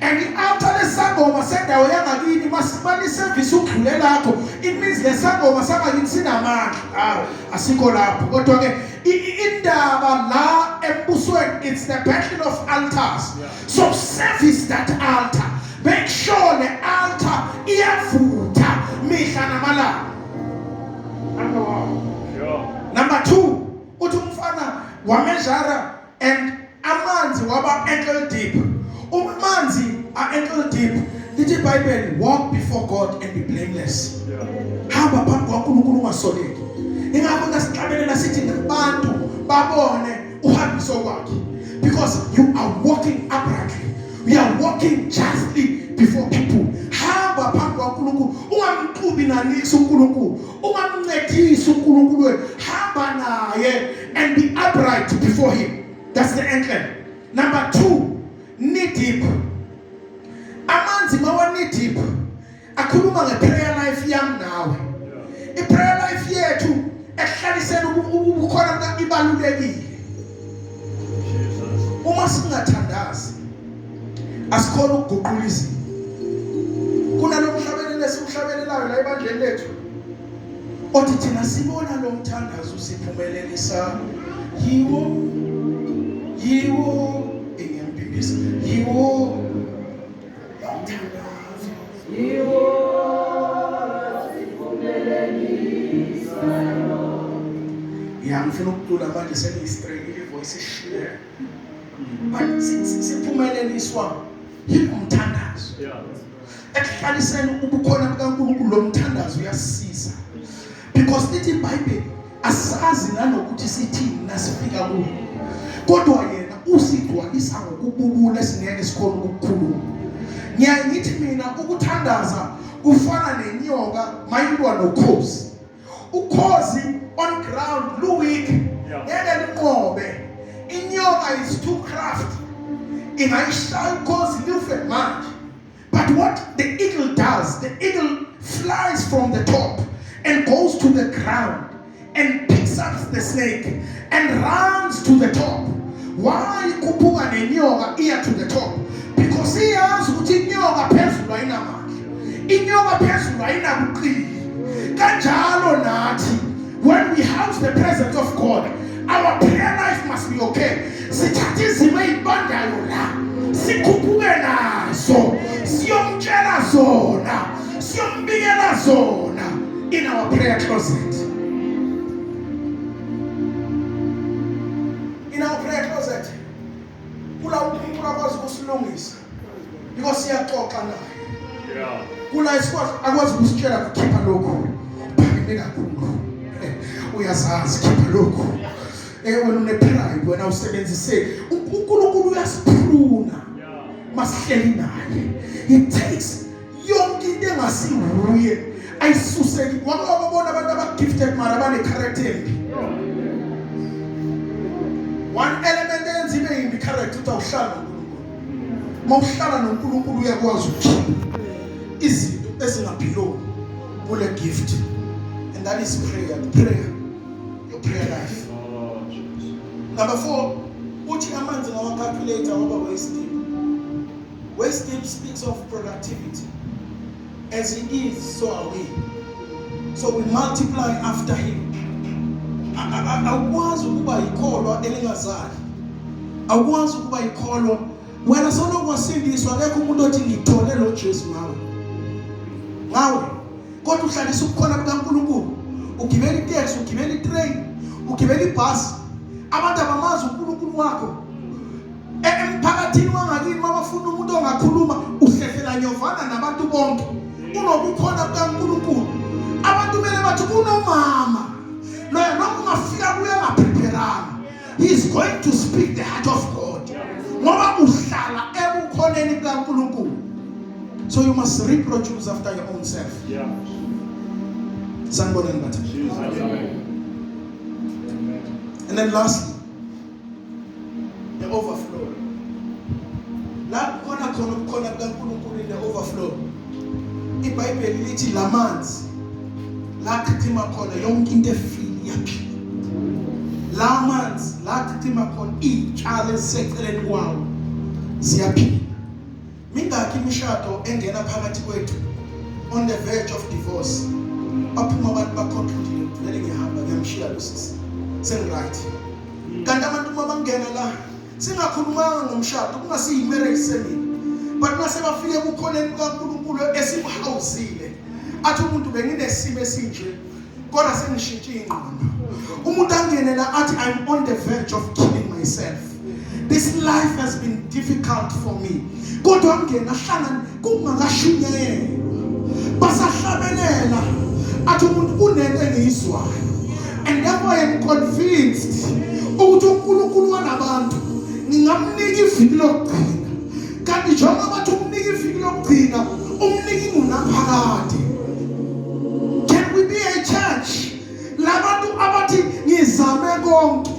And the altar lesangoma sendawo yangakini masibali service ukudlule lapho. It means lesangoma sangakini sinamandla. Asikho lapho. Kodwa ke indaba la embusweni, it's the battle of altars. So service that altar. Make sure the altar iyavutha mihla namalanga. Number two, uthi umfana wamejara and amanzi waba ankle deep. Amanzi are ankle deep. Lithi iBhayibheli, walk before God and be blameless. Hamba phambi kwaNkulunkulu ungasoleki. Ingakho ngasixabelela sithi nabantu babone uhambiso kwakhe. Because you are walking uprightly. We are walking justly before people. Hamba phambi kwaNkulunkulu, ungamqubi nanisi uNkulunkulu, ungamncedisi uNkulunkulu, hamba naye and be upright before him. That's the anthem. Number two, knee deep. Amanzi mawa knee deep. Akhuluma ngeprayer life yami nawe. Iprayer life yethu ehlalisela ubukhona buka ibalulekile. Uma singathandazi asikhona ukuguqula izinto. Kuna lo mhlabelelo esihlabelelayo la ebandleni lethu. Othi thina sibona lo mthandazo usiphumelelisa. Yiwo engiyambibisa. Yiwo siphumelelisa. Ngifuna ukucula manje seniyistrengile ivoice ishile. But siphumeleliswa yimthandazo. ekuhlaliseni ubukhona bukaNkulunkulu lo mthandazo uyasisiza because lithi iBhayibheli asazi nanokuthi sithini nasifika kuyo kodwa yena usigcwalisa ngokububula esingeke sikhona ukukhuluma. Ngiyaye ngithi mina ukuthandaza kufana nenyoka mayilwa nokhozi. Ukhozi on ground luweak ngeke liqobe. Inyoka is too crafty. Ingayishaya ukhozi life manje. But what the eagle does, the eagle flies from the top and goes to the ground and picks up the snake and runs to the top. Why kupuka nenyoka iya to the top? Because iyazi ukuthi inyoka phezulu ayinamandla. Inyoka phezulu ayinabuqili. Kanjalo nathi, when we house the presence of God, our prayer life must be okay. Sithatha izimo ezibandayo la, sikhuphuke nazo, siyomtshela zona, siyombikela zona in our prayer closet. In our prayer closet, kula umuntu akwazi ukusilungisa because siyaxoxa naye. Yeah. Kula isikwazi akwazi ukusitshela kukhipha lokho. Phakeme kakhulu. Uyazazi khipha lokho. Wena unepride wena usebenzise uNkulunkulu uyasiphuna. Masihleli naye. It takes yonke into engasivuye ayisuseli. Wabona abantu abagifted mara bane character embi. One element enza ibe yimbi character utawuhlala noNkulunkulu. Mawuhlala noNkulunkulu uyakwazi ukukhipha izinto ezingaphilongo kule gift, and that is prayer. Your prayer life. Number 4, uthi amanzi ngawacalculator waba waist deep. Waist deep speaks of productivity. As he is, so are we. So we multiply after him. Akwazi ukuba ikholwa elingazali. Akwazi ukuba ikholwa wena solo kwasindiswa akekho umuntu othi ngithole lo Jesu ngawe. Kodwa uhlalisa ukukhona kukaNkulunkulu. Ugibela itaxi, ugibela itrain, ugibela ibhasi. Abantu abamazi uNkulunkulu wakho. Emphakathini wangakini mabafuna umuntu ongakhuluma uhlehlela nyovana nabantu bonke. Unobukhona kukaNkulunkulu. Abantu bele bathi kunomama. Lo noma ungafika kuye ngapreparanga. He is going to speak the heart of God. Ngoba uhlala ebukhoneni kukaNkulunkulu. So you must reproduce after your own self. Yeah. Sanibonani bathi. And then lastly, the overflow. La khona kukaNkulunkulu in the overflow. iBhayibheli lithi lamanzi la khithima khona yonke into efile yaphila. La manzi la khithima khona izitshalo eziseceleni kwawo ziyaphila. Mingakhi imishado engena phakathi kwethu on the verge of divorce. Aphuma abantu baconclude vele ngihamba ngiyamshiya lo sisi. Sengright. Kanti abantu mabangena la singakhulumanga ngomshado kungasiyi marriage ceremony. But nase bafike kukhoneni kaNkulunkulu esibhawuzile. Athi umuntu benginesimo esinje kodwa sengishintshe ingqondo. Umuntu angene la athi I'm on the verge of killing myself. This life has been difficult for me. Kodwa angena hlangana kungalashunyayela. Basahlabelela athi umuntu kunento engiyizwayo. And therefore I am convinced ukuthi uNkulunkulu wanabantu ngingamnika iviki lokugcina. Kanti njengoba bathi umnika iviki lokugcina umnika ingunaphakade. Can we be a church labantu abathi ngizame konke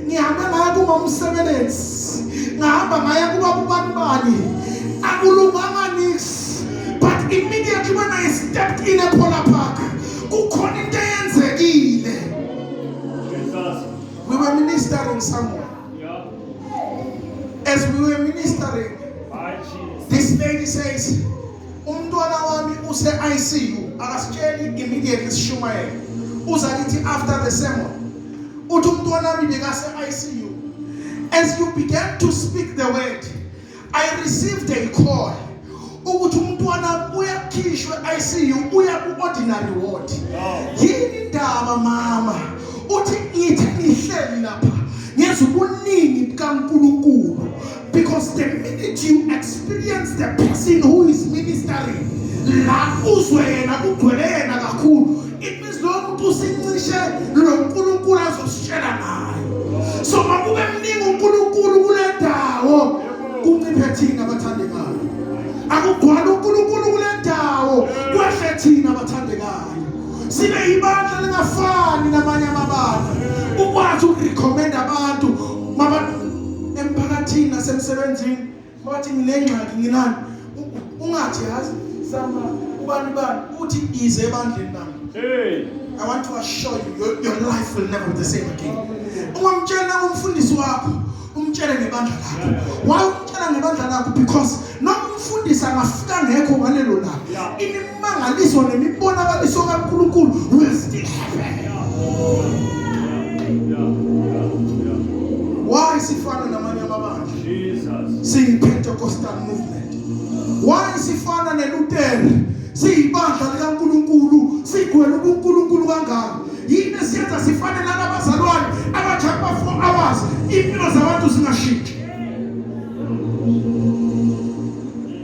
ngihambe ngaya kuma umsebenzi ngihamba ngaya kuba kubanibani akulunganga nix, but immediately when I stepped in a polar park kukhona into eyenzekile. We were ministering somewhere. As we were ministering, this lady says, umntwana wami use ICU. Akasitsheli immediately sishumayela. Uzalithi after the sermon. Uthi umntwana wami bekase ICU. As you began to speak the word, I received a call. Ukuthi umntwana uyakhishwe ICU uya ku ordinary ward. Yini indaba mama? Uthi ngithi ngihleli lapha ngezwe ubuningi bukaNkulunkulu Because the minute you experience the person who is ministering, la uzwe yena kugcwele yena kakhulu, it means lo muntu usincishe lo nkulunkulu azosishela naye. So makube mningi unkulunkulu kule ndawo kunciphe thina abathandekayo. Akugcwala unkulunkulu kule ndawo kwehle thina abathandekayo. Sibe ibandla lingafani namanye amabandla. Ukwazi ukurecommend abantu emphakathini nasemsebenzini bathi nginengxaki nginani ungathi yazi sama ubani uthi ize ebandleni nami. Hey, I want to assure you your life will never be the same again. Ungamtshela umfundisi wakho umtshele ngebandla lakho. Why umtshela ngebandla lakho? Because noma umfundisi angafika ngekho ngalelo la imimangaliso nemibonakaliso kaNkulunkulu will still happen. Why sifana namanye amabandla? Jesus. Siyi-Pentecostal movement. Why sifana neLuther? Siyibandla likaNkulunkulu, sigwele uNkulunkulu kangaka. Yini siyenza sifane nalabazalwane abajamba 4 hours impilo zabantu zingashintshi.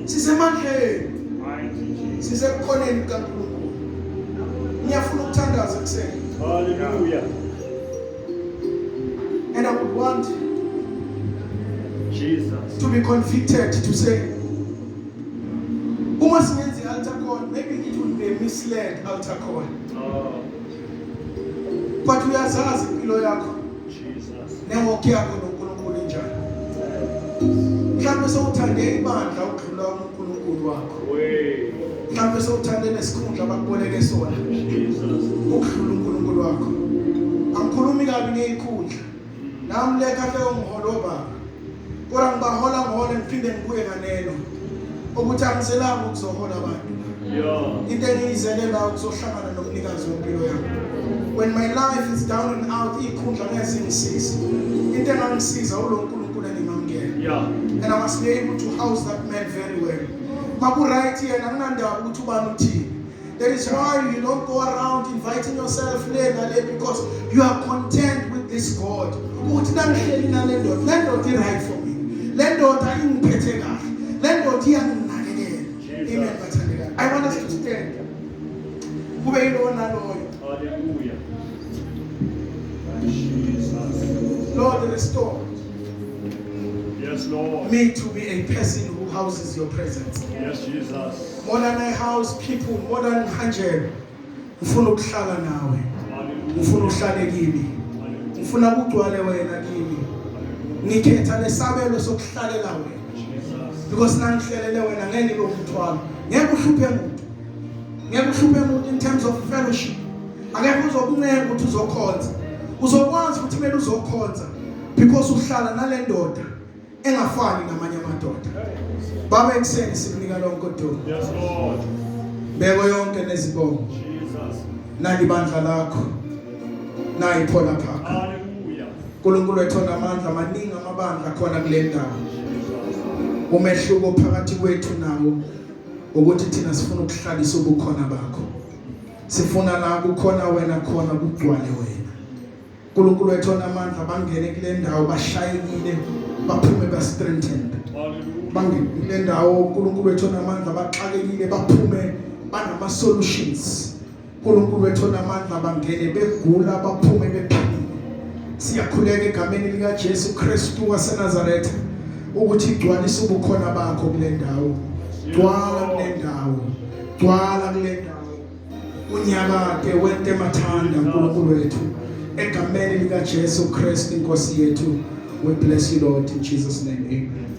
Sisemandleni, sisebukhoneni kaNkulunkulu. Ngiyafuna ukuthandaza kuseni. Hallelujah. And I would want Jesus. to be convicted to say, uma singenzi altar call, maybe it would be a misled altar call. But uyazazi impilo yakho Jesus. newalk yakho noNkulunkulu njani. Mhlawumbe sewuthande ibandla ukudlula uNkulunkulu wakho. Way. Mhlawumbe sewuthande nesikhundla abakuboleke sona Jesus. ukudlula uNkulunkulu wakho. Angikhulumi kabi ngezikhundla. Nami le kahle ongiholo baba. Kodwa ngibahola ngihole ngiphinde ngibuye nganeno. Ukuthi angizelanga ukuzohola abantu. Yeah. Into engiyizelela ukuzohlangana nomnikazi wempilo yami. When my life is down and out, ikhundla ngeke ngisize. Into engangisiza ulo uNkulunkulu engimamukela. Yeah. And I must be able to house that man very well. Maku right here nanginandaba ukuthi ubani uthini. That is why you don't go around inviting yourself later because you are content with this God. Uthi nangihleli nale ndoda, le ndoda i-right for me. Le ndoda ingiphethe kahle. Le ndoda iyanginakekela. Amen bathandekayo. I want us to stand. Kube yilo naloyo. Hallelujah. Jesus. Lord, restore Yes, Lord. me to be a person who houses your presence. Yes, Jesus. More than I house people, more than 100. Ngifuna ukuhlala nawe. Ngifuna uhlale kimi. Ngifuna ukugcwale wena kimi. Ngikhetha lesabelo sokuhlalela wena. Because nangihlelele wena ngeke ngibe umthwalo. Ngeke uhluphe umuntu. Ngeke uhluphe umuntu in terms of fellowship. Akekho uzobuncenga ukuthi uzokhonza. Uzokwazi ukuthi kumele uzokhonza because uhlala nale ndoda engafani namanye amadoda. Baba ekuseni sikunika lonke udumo. Yes, Lord. Beko yonke nezibongo. Jesus. Nali bandla lakho. Nayi phola phakho. Hallelujah. uNkulunkulu ethona amandla amaningi amabandla khona kule ndawo. Jesus. Umehluko phakathi kwethu nawo ukuthi thina sifuna ukuhlalisa ubukhona bakho. Sifuna la kukhona wena khona kugcwale wena. uNkulunkulu ethona amandla bangene kule ndawo bashayekile baphume ba strengthened. Hallelujah. Bangene kule ndawo uNkulunkulu ethona amandla baxakekile baphume banama solutions. uNkulunkulu ethona amandla bangene begula baphume bephilile. Siyakhuleka egameni lika Jesu Kristu waseNazaretha ukuthi igcwalise ubukhona bakho kule ndawo. Gcwala kule ndawo. Gcwala kule ndawo. Unyakade wente mathanda uNkulunkulu wethu egameni lika Jesu Kristu inkosi yethu. We bless you Lord in Jesus name. Amen.